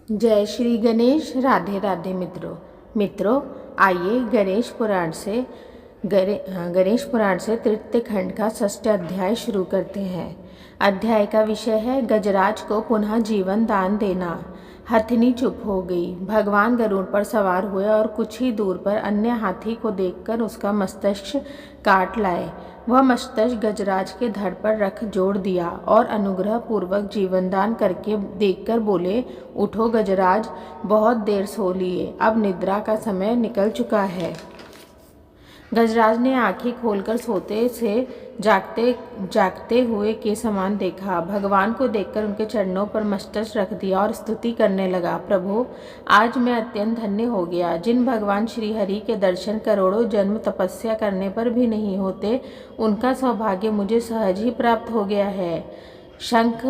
जय श्री गणेश। राधे राधे मित्रों आइए गणेश पुराण से तृतीय खंड का 6 अध्याय शुरू करते हैं। अध्याय का विषय है गजराज को पुनः जीवन दान देना। हथिनी चुप हो गई। भगवान गरुड़ पर सवार हुए और कुछ ही दूर पर अन्य हाथी को देखकर उसका मस्तिष्क काट लाए। वह मस्तिष्क गजराज के धड़ पर रख जोड़ दिया और अनुग्रह पूर्वक जीवनदान करके देखकर बोले, उठो गजराज, बहुत देर सो लिए, अब निद्रा का समय निकल चुका है। गजराज ने आंखें खोलकर सोते से जागते हुए के समान देखा। भगवान को देखकर उनके चरणों पर मस्तक रख दिया और स्तुति करने लगा, प्रभु, आज मैं अत्यंत धन्य हो गया। जिन भगवान श्री हरि के दर्शन करोड़ों जन्म तपस्या करने पर भी नहीं होते, उनका सौभाग्य मुझे सहज ही प्राप्त हो गया है। शंख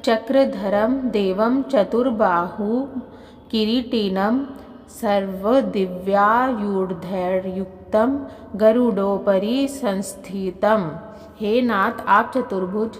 चक्रधरम देवम चतुर्बाहु किरीटिनम सर्वदिव्यायुधैर्युक्तं गरुडोपरि संस्थितम्। हे नाथ, आप चतुर्भुज,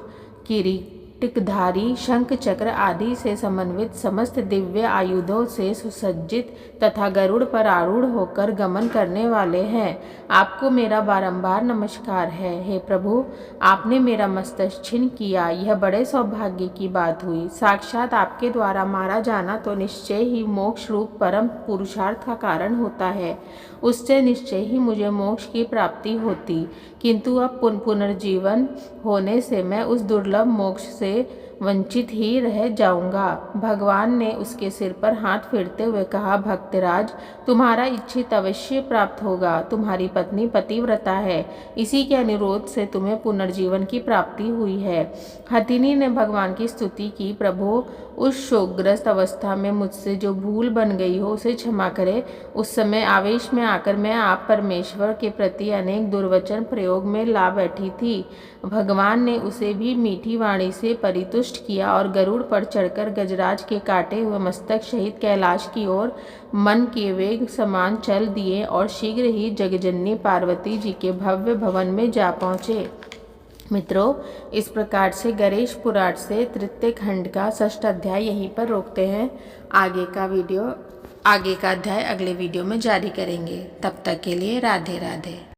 किरीटधारी, शंख चक्र आदि से समन्वित, समस्त दिव्य आयुधों से सुसज्जित तथा गरुड़ पर आरूढ़ होकर गमन करने वाले हैं। आपको मेरा बारंबार नमस्कार है। हे प्रभु, आपने मेरा मस्तक छिन्न किया, यह बड़े सौभाग्य की बात हुई। साक्षात आपके द्वारा मारा जाना तो निश्चय ही मोक्ष रूप परम पुरुषार्थ का कारण होता है। उससे निश्चय ही मुझे मोक्ष की प्राप्ति होती, किंतु अब पुनर्जीवन होने से मैं उस दुर्लभ मोक्ष से वंचित ही रह जाऊंगा। भगवान ने उसके सिर पर हाथ फेरते हुए कहा, भक्तराज, तुम्हारा इच्छित अवश्य प्राप्त होगा। तुम्हारी पत्नी पतिव्रता है, इसी के अनुरोध से तुम्हें पुनर्जीवन की प्राप्ति हुई है। हथिनी ने भगवान की स्तुति की, प्रभु, उस शोकग्रस्त अवस्था में मुझसे जो भूल बन गई हो उसे क्षमा करे। उस समय आवेश में आकर मैं आप परमेश्वर के प्रति अनेक दुर्वचन प्रयोग में ला बैठी थी। भगवान ने उसे भी मीठी वाणी से परितुष्ट किया और गरुड़ पर चढ़कर गजराज के काटे हुए मस्तक सहित कैलाश की ओर मन के वेग समान चल दिए और शीघ्र ही जगजननी पार्वती जी के भव्य भवन में जा पहुँचे। मित्रों, इस प्रकार से गणेश पुराण से तृतीय खंड का 6 अध्याय यहीं पर रोकते हैं। आगे का अध्याय अगले वीडियो में जारी करेंगे। तब तक के लिए राधे राधे।